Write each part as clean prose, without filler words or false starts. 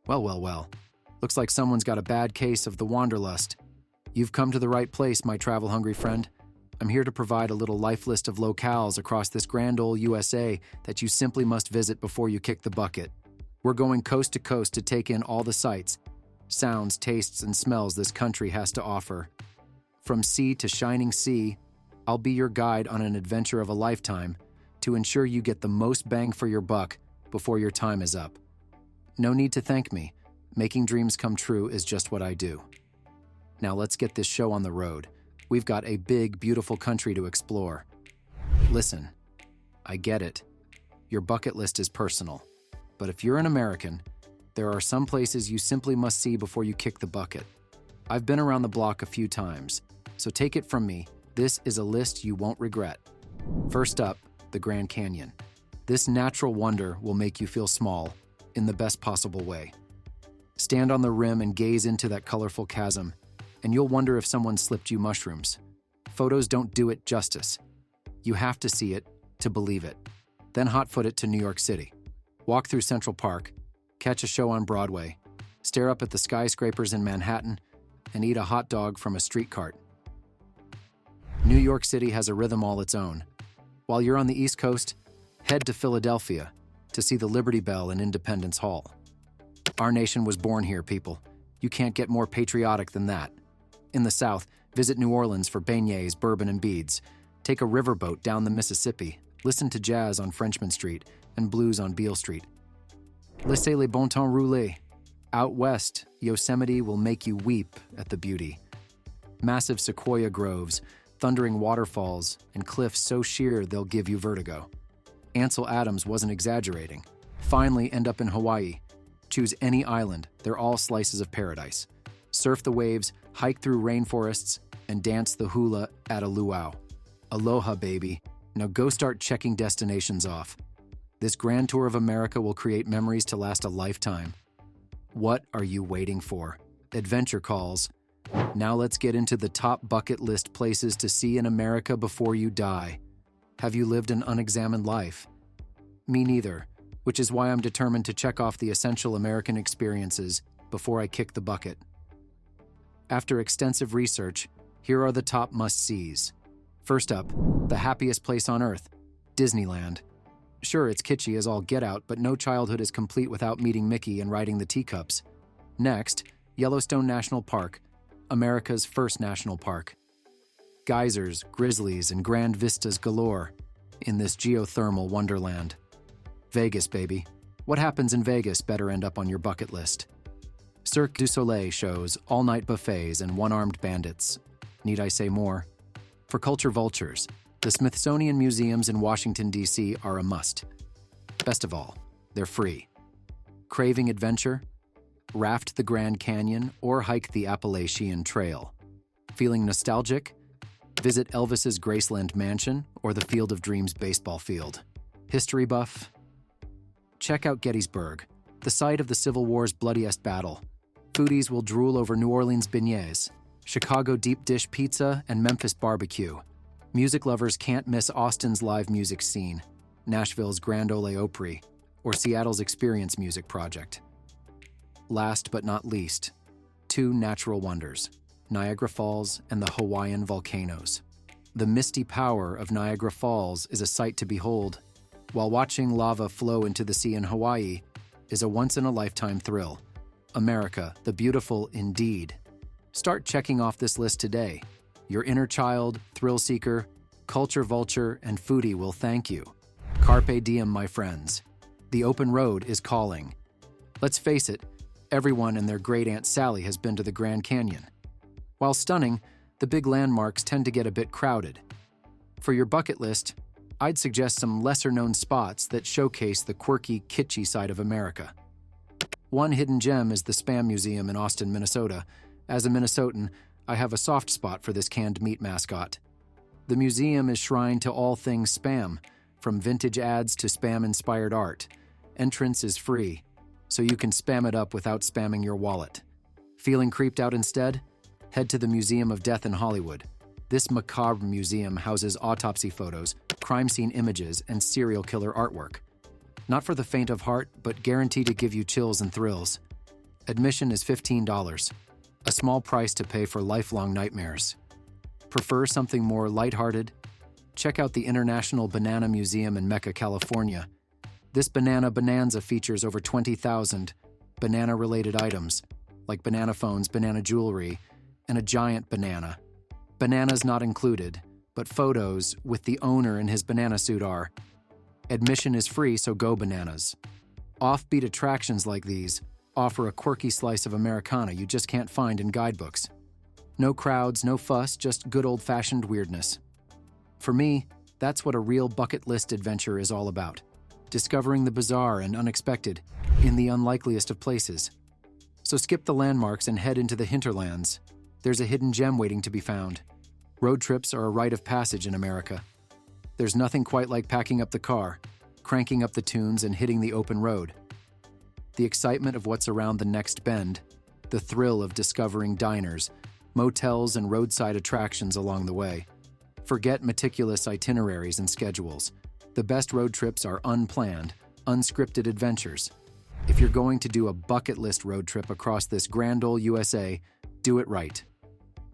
Well, well, well. Looks like someone's got a bad case of the wanderlust. You've come to the right place, my travel-hungry friend. I'm here to provide a little life list of locales across this grand old USA that you simply must visit before you kick the bucket. We're going coast to coast to take in all the sights, sounds, tastes, and smells this country has to offer. From sea to shining sea, I'll be your guide on an adventure of a lifetime to ensure you get the most bang for your buck before your time is up. No need to thank me. Making dreams come true is just what I do. Now let's get this show on the road. We've got a big, beautiful country to explore. Listen, I get it. Your bucket list is personal. But if you're an American, there are some places you simply must see before you kick the bucket. I've been around the block a few times, so take it from me, this is a list you won't regret. First up, the Grand Canyon. This natural wonder will make you feel small, in the best possible way. Stand on the rim and gaze into that colorful chasm, and you'll wonder if someone slipped you mushrooms. Photos don't do it justice. You have to see it to believe it. Then hot-foot it to New York City. Walk through Central Park, catch a show on Broadway, stare up at the skyscrapers in Manhattan, and eat a hot dog from a street cart. New York City has a rhythm all its own. While you're on the East Coast, head to Philadelphia to see the Liberty Bell and Independence Hall. Our nation was born here, people. You can't get more patriotic than that. In the South, visit New Orleans for beignets, bourbon, and beads. Take a riverboat down the Mississippi, listen to jazz on Frenchmen Street and blues on Beale Street. Laissez les bon temps rouler. Out west, Yosemite will make you weep at the beauty. Massive sequoia groves, thundering waterfalls, and cliffs so sheer they'll give you vertigo. Ansel Adams wasn't exaggerating. Finally, end up in Hawaii. Choose any island, they're all slices of paradise. Surf the waves, hike through rainforests, and dance the hula at a luau. Aloha, baby. Now go start checking destinations off. This grand tour of America will create memories to last a lifetime. What are you waiting for? Adventure calls. Now let's get into the top bucket list places to see in America before you die. Have you lived an unexamined life? Me neither, which is why I'm determined to check off the essential American experiences before I kick the bucket. After extensive research, here are the top must-sees. First up, the happiest place on earth, Disneyland. Sure, it's kitschy as all get out, but no childhood is complete without meeting Mickey and riding the teacups. Next, Yellowstone National Park, America's first national park. Geysers, grizzlies, and grand vistas galore in this geothermal wonderland. Vegas, baby. What happens in Vegas better end up on your bucket list. Cirque du Soleil shows, all-night buffets, and one-armed bandits. Need I say more? For culture vultures, the Smithsonian Museums in Washington, D.C. are a must. Best of all, they're free. Craving adventure? Raft the Grand Canyon or hike the Appalachian Trail. Feeling nostalgic? Visit Elvis's Graceland Mansion or the Field of Dreams baseball field. History buff? Check out Gettysburg, the site of the Civil War's bloodiest battle. Foodies will drool over New Orleans beignets, Chicago deep dish pizza, and Memphis barbecue. Music lovers can't miss Austin's live music scene, Nashville's Grand Ole Opry, or Seattle's Experience Music Project. Last but not least, two natural wonders, Niagara Falls and the Hawaiian volcanoes. The misty power of Niagara Falls is a sight to behold, while watching lava flow into the sea in Hawaii is a once-in-a-lifetime thrill. America, the beautiful indeed. Start checking off this list today. Your inner child, thrill seeker, culture vulture, and foodie will thank you. Carpe diem, my friends. The open road is calling. Let's face it, everyone and their great Aunt Sally has been to the Grand Canyon. While stunning, the big landmarks tend to get a bit crowded. For your bucket list, I'd suggest some lesser-known spots that showcase the quirky, kitschy side of America. One hidden gem is the Spam Museum in Austin, Minnesota. As a Minnesotan, I have a soft spot for this canned meat mascot. The museum is shrined to all things Spam, from vintage ads to Spam-inspired art. Entrance is free, so you can spam it up without spamming your wallet. Feeling creeped out instead? Head to the Museum of Death in Hollywood. This macabre museum houses autopsy photos, crime scene images, and serial killer artwork. Not for the faint of heart, but guaranteed to give you chills and thrills. Admission is $15, a small price to pay for lifelong nightmares. Prefer something more lighthearted? Check out the International Banana Museum in Mecca, California. This banana bonanza features over 20,000 banana-related items, like banana phones, banana jewelry, and a giant banana. Bananas not included, but photos with the owner in his banana suit are. Admission is free, so go bananas. Offbeat attractions like these offer a quirky slice of Americana you just can't find in guidebooks. No crowds, no fuss, just good old-fashioned weirdness. For me, that's what a real bucket list adventure is all about. Discovering the bizarre and unexpected in the unlikeliest of places. So skip the landmarks and head into the hinterlands. There's a hidden gem waiting to be found. Road trips are a rite of passage in America. There's nothing quite like packing up the car, cranking up the tunes, and hitting the open road. The excitement of what's around the next bend, the thrill of discovering diners, motels, and roadside attractions along the way. Forget meticulous itineraries and schedules. The best road trips are unplanned, unscripted adventures. If you're going to do a bucket list road trip across this grand old USA, do it right.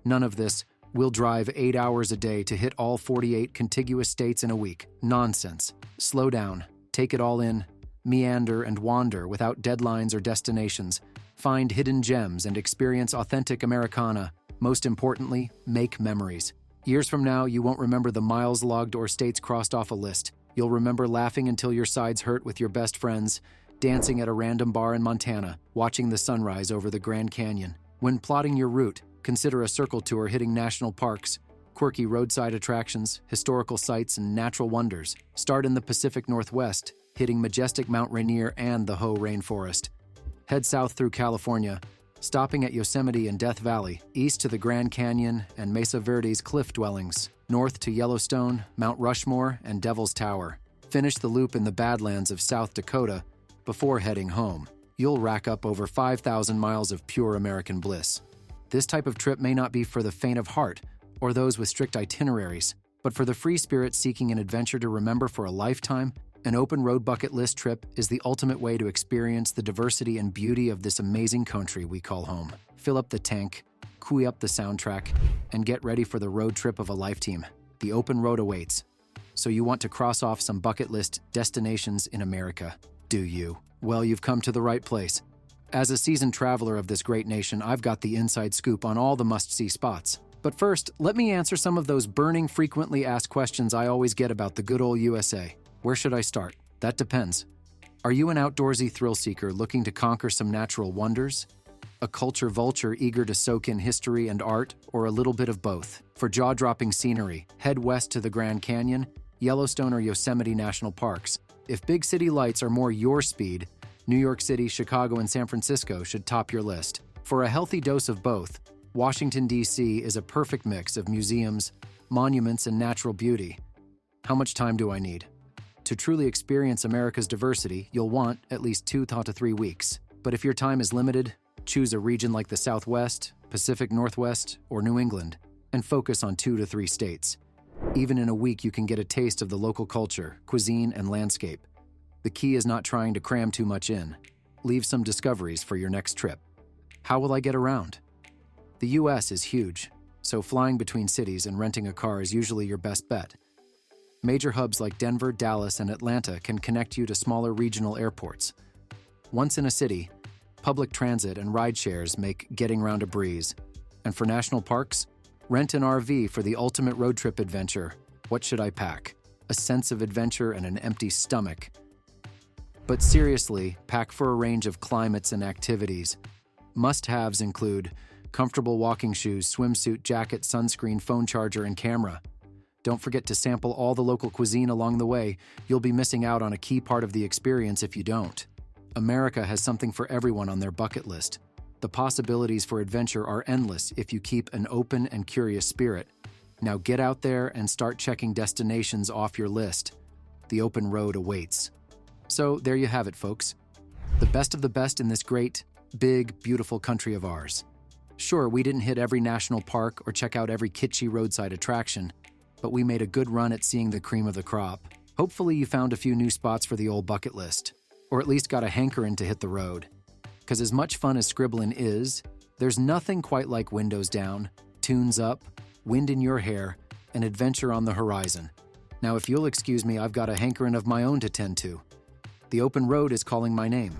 None of this, we'll drive 8 hours a day to hit all 48 contiguous states in a week. Nonsense. Slow down, take it all in, meander and wander without deadlines or destinations. Find hidden gems and experience authentic Americana. Most importantly, make memories. Years from now, you won't remember the miles logged or states crossed off a list. You'll remember laughing until your sides hurt with your best friends, dancing at a random bar in Montana, watching the sunrise over the Grand Canyon. When plotting your route, consider a circle tour hitting national parks, quirky roadside attractions, historical sites, and natural wonders. Start in the Pacific Northwest, hitting majestic Mount Rainier and the Hoh Rainforest. Head south through California, stopping at Yosemite and Death Valley, east to the Grand Canyon and Mesa Verde's cliff dwellings, north to Yellowstone, Mount Rushmore, and Devil's Tower. Finish the loop in the Badlands of South Dakota before heading home. You'll rack up over 5,000 miles of pure American bliss. This type of trip may not be for the faint of heart or those with strict itineraries, but for the free spirit seeking an adventure to remember for a lifetime, an open road bucket list trip is the ultimate way to experience the diversity and beauty of this amazing country we call home. Fill up the tank, cue up the soundtrack, and get ready for the road trip of a lifetime. The open road awaits. So you want to cross off some bucket list destinations in America, do you? Well, you've come to the right place. As a seasoned traveler of this great nation, I've got the inside scoop on all the must-see spots. But first, let me answer some of those burning, frequently asked questions I always get about the good old USA. Where should I start? That depends. Are you an outdoorsy thrill seeker looking to conquer some natural wonders? A culture vulture eager to soak in history and art, or a little bit of both? For jaw-dropping scenery, head west to the Grand Canyon, Yellowstone, or Yosemite National Parks. If big city lights are more your speed, New York City, Chicago, and San Francisco should top your list. For a healthy dose of both, Washington, D.C. is a perfect mix of museums, monuments, and natural beauty. How much time do I need? To truly experience America's diversity, you'll want at least 2 to 3 weeks. But if your time is limited, choose a region like the Southwest, Pacific Northwest, or New England, and focus on 2 to 3 states. Even in a week, you can get a taste of the local culture, cuisine, and landscape. The key is not trying to cram too much in. Leave some discoveries for your next trip. How will I get around? The U.S. is huge, so flying between cities and renting a car is usually your best bet. Major hubs like Denver, Dallas, and Atlanta can connect you to smaller regional airports. Once in a city, public transit and ride shares make getting around a breeze. And for national parks, rent an RV for the ultimate road trip adventure. What should I pack? A sense of adventure and an empty stomach. But seriously, pack for a range of climates and activities. Must-haves include comfortable walking shoes, swimsuit, jacket, sunscreen, phone charger, and camera. Don't forget to sample all the local cuisine along the way. You'll be missing out on a key part of the experience if you don't. America has something for everyone on their bucket list. The possibilities for adventure are endless if you keep an open and curious spirit. Now get out there and start checking destinations off your list. The open road awaits. So there you have it, folks. The best of the best in this great, big, beautiful country of ours. Sure, we didn't hit every national park or check out every kitschy roadside attraction, but we made a good run at seeing the cream of the crop. Hopefully you found a few new spots for the old bucket list, or at least got a hankering to hit the road. because as much fun as scribbling is, there's nothing quite like windows down, tunes up, wind in your hair, and adventure on the horizon. Now, if you'll excuse me, I've got a hankering of my own to tend to. The open road is calling my name.